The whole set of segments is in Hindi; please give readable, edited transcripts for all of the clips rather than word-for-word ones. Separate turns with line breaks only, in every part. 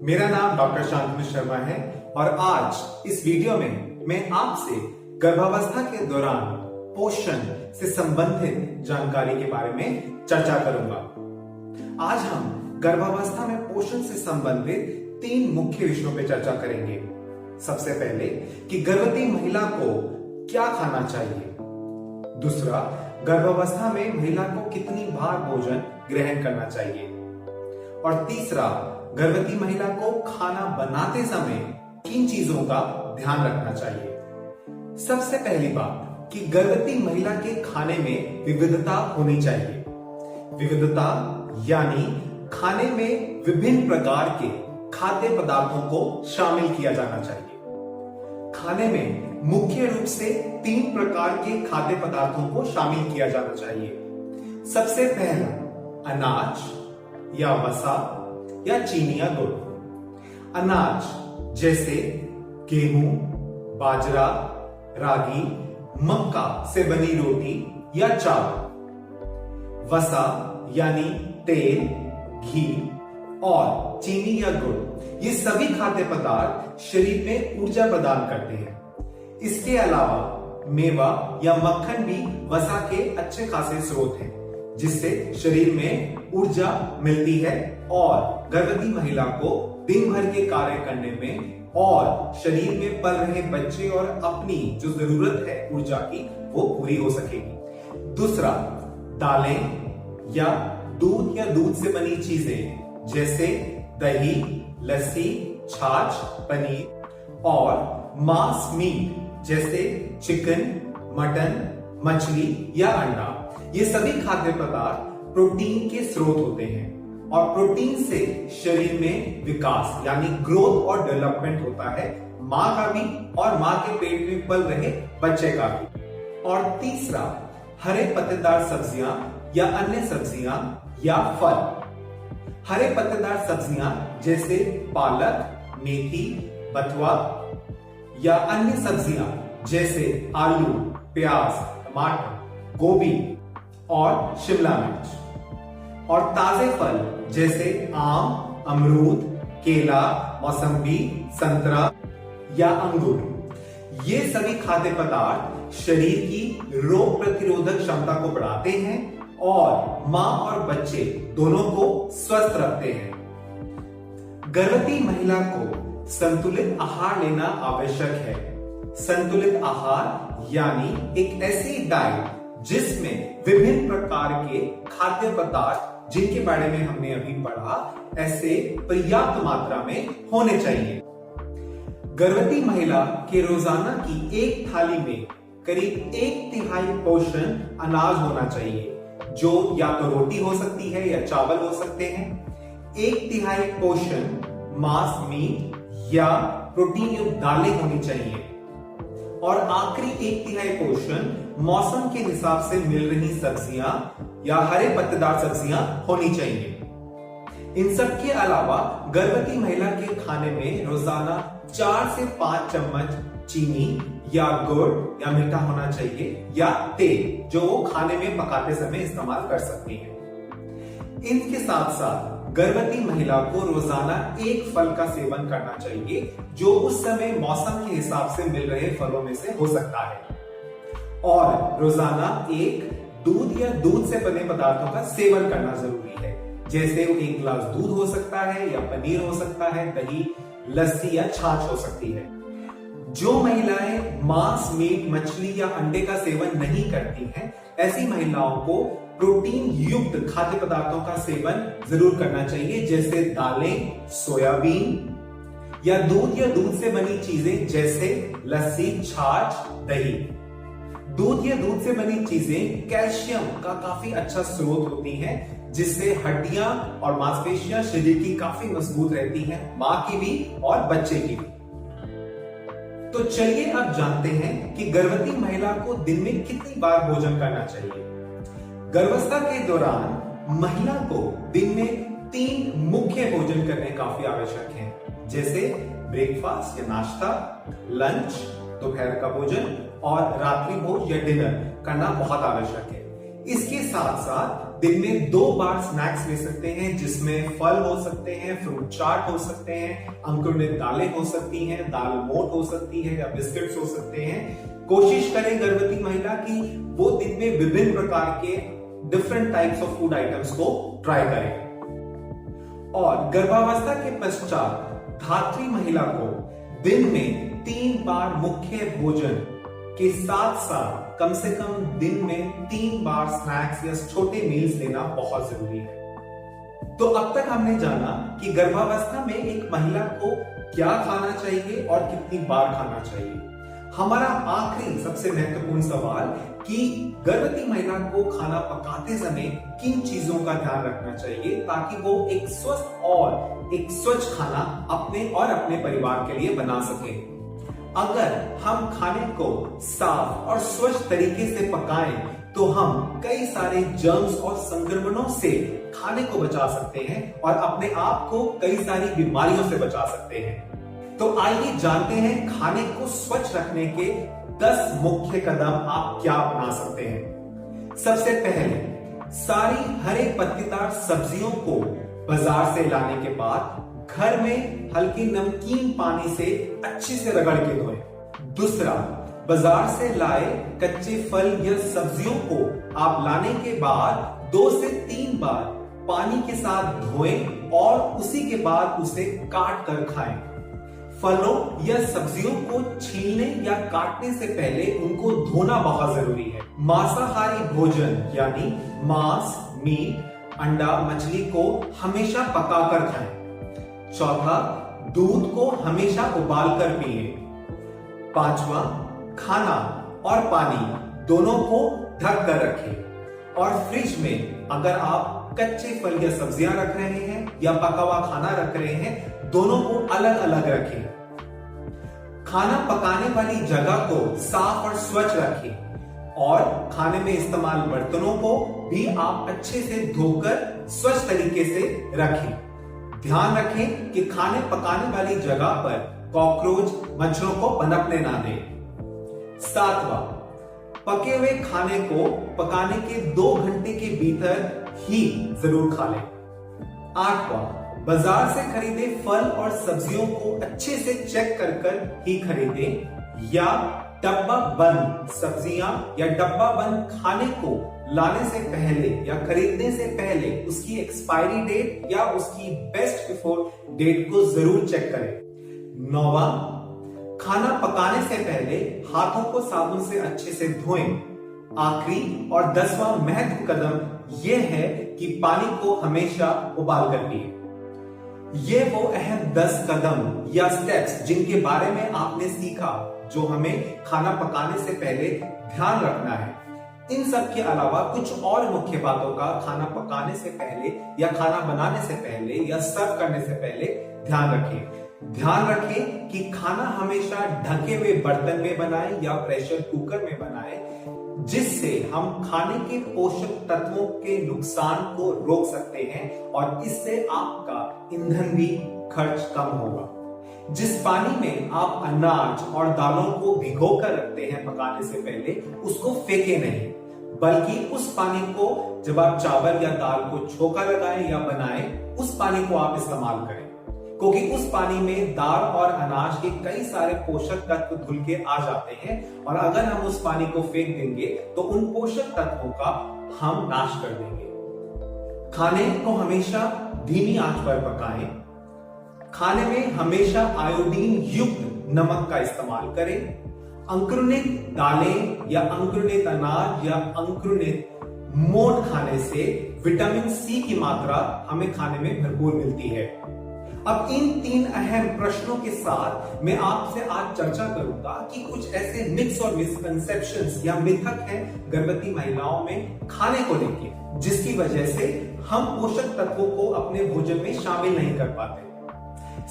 मेरा नाम डॉक्टर शांतनु शर्मा है और आज इस वीडियो में मैं आपसे गर्भावस्था के दौरान पोषण से संबंधित जानकारी के बारे में चर्चा करूंगा। आज हम गर्भावस्था में पोषण से संबंधित 3 मुख्य विषयों पर चर्चा करेंगे। सबसे पहले कि गर्भवती महिला को क्या खाना चाहिए, दूसरा गर्भावस्था में महिला को कितनी बार भोजन ग्रहण करना चाहिए और तीसरा गर्भवती महिला को खाना बनाते समय किन चीजों का ध्यान रखना चाहिए। सबसे पहली बात कि गर्भवती महिला के खाने में विविधता होनी चाहिए। विविधता यानी खाने में विभिन्न प्रकार के खाद्य पदार्थों को शामिल किया जाना चाहिए। खाने में मुख्य रूप से 3 प्रकार के खाद्य पदार्थों को शामिल किया जाना चाहिए। सबसे पहला अनाज या वसा या चीनी या गुड़। अनाज जैसे गेहूं, बाजरा, रागी, मक्का से बनी रोटी या चावल। वसा यानी तेल, घी और चीनी या गुड़, ये सभी खाद्य पदार्थ शरीर में ऊर्जा प्रदान करते हैं। इसके अलावा मेवा या मक्खन भी वसा के अच्छे खासे स्रोत हैं, जिससे शरीर में ऊर्जा मिलती है और गर्भवती महिला को दिन भर के कार्य करने में और शरीर में पल रहे बच्चे और अपनी जो जरूरत है ऊर्जा की वो पूरी हो सकेगी। दूसरा, दालें या दूध से बनी चीजें जैसे दही, लस्सी, छाछ, पनीर और मांस मीट जैसे चिकन, मटन, मछली या अंडा, ये सभी खाद्य पदार्थ प्रोटीन के स्रोत होते हैं और प्रोटीन से शरीर में विकास यानी ग्रोथ और डेवलपमेंट होता है, मां का भी और मां के पेट में पल रहे बच्चे का भी। और तीसरा, हरे पत्तेदार सब्जियां या अन्य सब्जियां या फल। हरे पत्तेदार सब्जियां जैसे पालक, मेथी, बथुआ या अन्य सब्जियां जैसे आलू, प्याज, टमाटर, गोभी और शिमला मिर्च। और ताजे फल जैसे आम, अमरूद, केला, मौसम्बी, संतरा या अंगूर। ये सभी खाद्य पदार्थ शरीर की रोग प्रतिरोधक क्षमता को बढ़ाते हैं और मां और बच्चे दोनों को स्वस्थ रखते हैं। गर्भवती महिला को संतुलित आहार लेना आवश्यक है। संतुलित आहार यानी एक ऐसी डाइट जिसमें विभिन्न प्रकार के खाद्य पदार्थ जिनके बारे में हमने अभी पढ़ा ऐसे पर्याप्त मात्रा में होने चाहिए। गर्भवती महिला के रोजाना की एक थाली में करीब 1/3 पोषण अनाज होना चाहिए, जो या तो रोटी हो सकती है या चावल हो सकते हैं। 1/3 पोषण मांस, मीट या प्रोटीन युक्त दालें होनी चाहिए और आखिरी 1/3 पोषण मौसम के हिसाब से मिल रही सब्जियां या हरे पत्तेदार सब्जियां होनी चाहिए। इन सब के अलावा गर्भवती महिला के खाने में रोजाना 4 से 5 चम्मच चीनी या गुड़ या मीठा होना चाहिए या तेल, जो वो खाने में पकाते समय इस्तेमाल कर सकती है। इनके साथ साथ गर्भवती महिला को रोजाना एक फल का सेवन करना चाहिए, जो उस समय मौसम के हिसाब से मिल रहे फलों में से हो सकता है। और रोजाना एक दूध या दूध से बने पदार्थों का सेवन करना जरूरी है, जैसे 1 गिलास दूध हो सकता है या पनीर हो सकता है, दही, लस्सी या छाछ हो सकती है। जो महिलाएं मांस, मीट, मछली या अंडे का सेवन नहीं करती हैं, ऐसी महिलाओं को प्रोटीन युक्त खाद्य पदार्थों का सेवन जरूर करना चाहिए, जैसे दालें, सोयाबीन या दूध से बनी चीजें जैसे लस्सी, छाछ, दही। दूध या दूध से बनी चीजें कैल्शियम का काफी अच्छा स्रोत होती हैं, जिससे हड्डियां और मांसपेशियां शरीर की काफी मजबूत रहती हैं, मां की भी और बच्चे की भी। तो चलिए अब जानते हैं कि गर्भवती महिला को दिन में कितनी बार भोजन करना चाहिए। गर्भावस्था के दौरान महिला को दिन में 3 मुख्य भोजन करने काफी आवश्यक है, जैसे ब्रेकफास्ट या नाश्ता, लंच, दोपहर का भोजन और रात्रि भोज या डिनर करना बहुत आवश्यक है। इसके साथ साथ दिन में 2 बार स्नैक्स ले सकते हैं, जिसमें फल हो सकते हैं, फ्रूट चाट हो सकते हैं, अंकुरित दालें हो सकती हैं, दाल मोठ हो सकती है या बिस्किट्स हो सकते हैं। कोशिश करें गर्भवती महिला की वो दिन में विभिन्न प्रकार के different types of food items को ट्राई करें। और गर्भावस्था के पश्चात धात्री महिला को दिन में 3 बार मुख्य भोजन के साथ साथ कम से कम दिन में 3 बार स्नैक्स या छोटे मील्स लेना बहुत जरूरी है। तो अब तक हमने जाना कि गर्भावस्था में एक महिला को क्या खाना चाहिए और कितनी बार खाना चाहिए। हमारा आखिरी सबसे महत्वपूर्ण सवाल कि गर्भवती महिला को खाना पकाते समय किन चीजों का ध्यान रखना चाहिए ताकि वो एक स्वस्थ और एक स्वच्छ खाना अपने और अपने परिवार के लिए बना सके। अगर हम खाने को साफ और स्वच्छ तरीके से पकाएं तो हम कई सारे जर्म्स और संक्रमणों से खाने को बचा सकते हैं और अपने आप को कई सारी बीमारियों से बचा सकते हैं। तो आइए जानते हैं खाने को स्वच्छ रखने के 10 मुख्य कदम आप क्या अपना सकते हैं। सबसे पहले सारी हरे पत्तेदार सब्जियों को बाजार से लाने के बाद घर में हल्की नमकीन पानी से अच्छे से रगड़ के धोएं। दूसरा, बाजार से लाए कच्चे फल या सब्जियों को आप लाने के बाद 2 से 3 बार पानी के साथ धोएं और उसी के बाद उसे काट कर खाएं। फलों या सब्जियों को छीलने या काटने से पहले उनको धोना बहुत जरूरी है। मांसाहारी भोजन यानी मांस, मीट, अंडा, मछली को हमेशा पकाकर खाएं। चौथा, दूध को हमेशा उबाल कर पिए। 5वां, खाना और पानी दोनों को ढक कर रखें। और फ्रिज में अगर आप कच्चे फल या सब्जियां रख रहे हैं या पका हुआ खाना रख रहे हैं, दोनों को अलग अलग रखें। खाना पकाने वाली जगह को साफ और स्वच्छ रखें और खाने में इस्तेमाल बर्तनों को भी आप अच्छे से धोकर स्वच्छ तरीके से रखें। ध्यान रखें कि खाने पकाने वाली जगह पर कॉकरोच, मच्छरों को पनपने ना दें। 7वां, पके हुए खाने को पकाने के 2 घंटे के भीतर ही जरूर खा लें। 8वां, बाजार से खरीदे फल और सब्जियों को अच्छे से चेक कर ही खरीदें या डब्बा बंद सब्जियां या डब्बा बंद खाने को लाने से पहले या खरीदने से पहले उसकी एक्सपायरी डेट या उसकी बेस्ट बिफोर डेट को जरूर चेक करें। 9वां, खाना पकाने से पहले हाथों को साबुन से अच्छे से धोएं। आखिरी और 10वां महत्व कदम यह है कि पानी को हमेशा उबाल कर पिए। ये वो अहम 10 कदम या स्टेप्स जिनके बारे में आपने सीखा जो हमें खाना पकाने से पहले ध्यान रखना है। इन सब के अलावा कुछ और मुख्य बातों का खाना पकाने से पहले या खाना बनाने से पहले या सर्व करने से पहले ध्यान रखें। ध्यान रखें कि खाना हमेशा ढके हुए बर्तन में बनाएं या प्रेशर कुकर में बनाएं, जिससे हम खाने के पोषक तत्वों के नुकसान को रोक सकते हैं और इससे आपका ईंधन भी खर्च कम होगा। जिस पानी में आप अनाज और दालों को भिगोकर रखते हैं पकाने से पहले, उसको फेंके नहीं, बल्कि उस पानी को जब आप चावल या दाल को छोंका लगाएं या बनाएं, उस पानी को आप इस्तेमाल करें, क्योंकि उस पानी में दाल और अनाज के कई सारे पोषक तत्व धुल के आ जाते हैं और अगर हम उस पानी को फेंक देंगे तो उन पोषक तत्वों का हम नाश कर देंगे। खाने को हमेशा धीमी आंच पर पकाएं। खाने में हमेशा आयोडीन युक्त नमक का इस्तेमाल करें। अंकुरित दालें या अंकुरित अनाज या अंकुरित मोठ खाने से विटामिन सी की मात्रा हमें खाने में भरपूर मिलती है। अब इन 3 अहम प्रश्नों के साथ मैं आपसे आज चर्चा करूंगा कि कुछ ऐसे मिथ्स और मिसकंसेप्शंस या मिथक हैं गर्भवती महिलाओं में खाने को लेके, जिसकी वजह से हम पोषक तत्वों को अपने भोजन में शामिल नहीं कर पाते।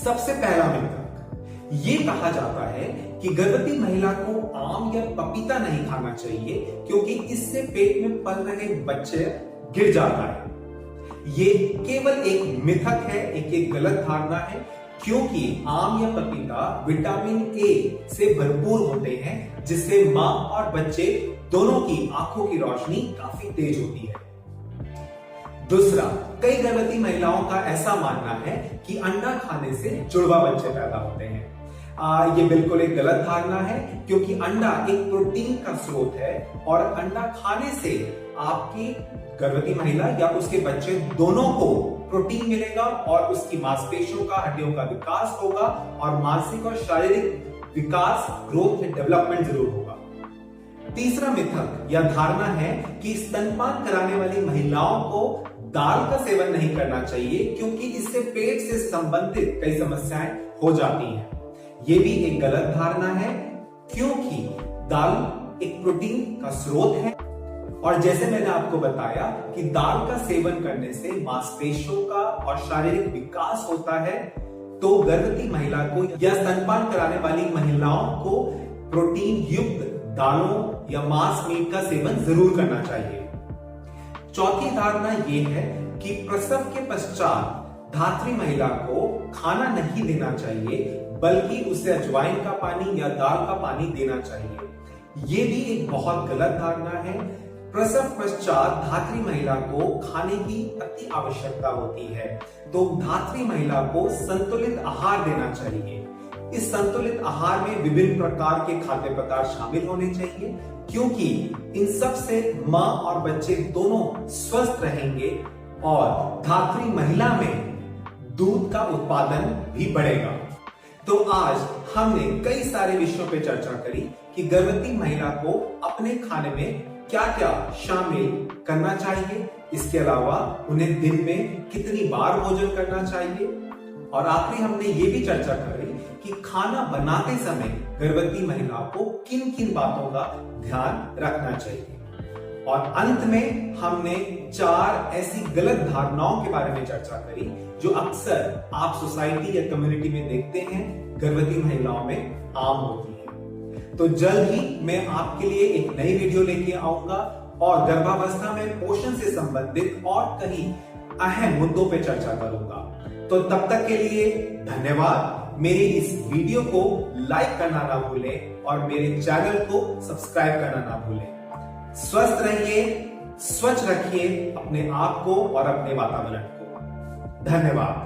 सबसे पहला मिथक ये कहा जाता है कि गर्भवती महिला को आम या पपीता नहीं खाना चाहिए क्योंकि इससे पेट में पल रहे बच्चे गिर जाता है। ये केवल एक मिथक है, एक गलत धारणा है, क्योंकि आम या पपीता विटामिन ए से भरपूर होते हैं जिससे मां और बच्चे दोनों की आंखों की रोशनी काफी तेज होती है। दूसरा, कई गर्भवती महिलाओं का ऐसा मानना है कि अंडा खाने से जुड़वा बच्चे पैदा होते हैं। ये बिल्कुल एक गलत धारणा है, क्योंकि अंडा एक प्रोटीन का स्रोत है और अंडा खाने से आपकी गर्भवती महिला या उसके बच्चे दोनों को प्रोटीन मिलेगा और उसकी मांसपेशियों का, हड्डियों का विकास होगा और मानसिक और शारीरिक विकास, ग्रोथ एंड डेवलपमेंट जरूर होगा। तीसरा मिथक या धारणा है कि स्तनपान कराने वाली महिलाओं को दाल का सेवन नहीं करना चाहिए, क्योंकि इससे पेट से संबंधित कई समस्याएं हो जाती हैं। ये भी एक गलत धारणा है, क्योंकि दाल एक प्रोटीन का स्रोत है और जैसे मैंने आपको बताया कि दाल का सेवन करने से मांसपेशियों का और शारीरिक विकास होता है, तो गर्भवती महिला को या स्तनपान कराने वाली महिलाओं को प्रोटीन युक्त दालों या मांस मीट का सेवन जरूर करना चाहिए। चौथी धारणा यह है कि प्रसव के पश्चात धात्री महिला को खाना नहीं देना चाहिए, बल्कि उसे अजवाइन का पानी या दाल का पानी देना चाहिए। ये भी एक बहुत गलत धारणा है। प्रसव पश्चात धात्री महिला को खाने की अति आवश्यकता होती है, तो धात्री महिला को संतुलित आहार देना चाहिए। इस संतुलित आहार में विभिन्न प्रकार के खाद्य पदार्थ शामिल होने चाहिए, क्योंकि इन सब से मां और बच्चे दोनों स्वस्थ रहेंगे और धात्री महिला में दूध का उत्पादन भी बढ़ेगा। तो आज हमने कई सारे विषयों पे चर्चा करी कि गर्भवती महिला को अपने खाने में क्या क्या शामिल करना चाहिए, इसके अलावा उन्हें दिन में कितनी बार भोजन करना चाहिए, और आखिरी हमने ये भी चर्चा करी कि खाना बनाते समय गर्भवती महिला को किन किन बातों का ध्यान रखना चाहिए। और अंत में हमने 4 ऐसी गलत धारणाओं के बारे में चर्चा करी जो अक्सर आप सोसाइटी या कम्युनिटी में देखते हैं, गर्भवती महिलाओं में आम होती है। तो जल्द ही मैं आपके लिए एक नई वीडियो लेके आऊंगा और गर्भावस्था में पोषण से संबंधित और कई अहम मुद्दों पे चर्चा करूंगा। तो तब तक के लिए धन्यवाद। मेरी इस वीडियो को लाइक करना ना भूलें और मेरे चैनल को सब्सक्राइब करना ना भूलें। स्वस्थ रहिए, स्वच्छ रखिए अपने आप को और अपने वातावरण को। धन्यवाद।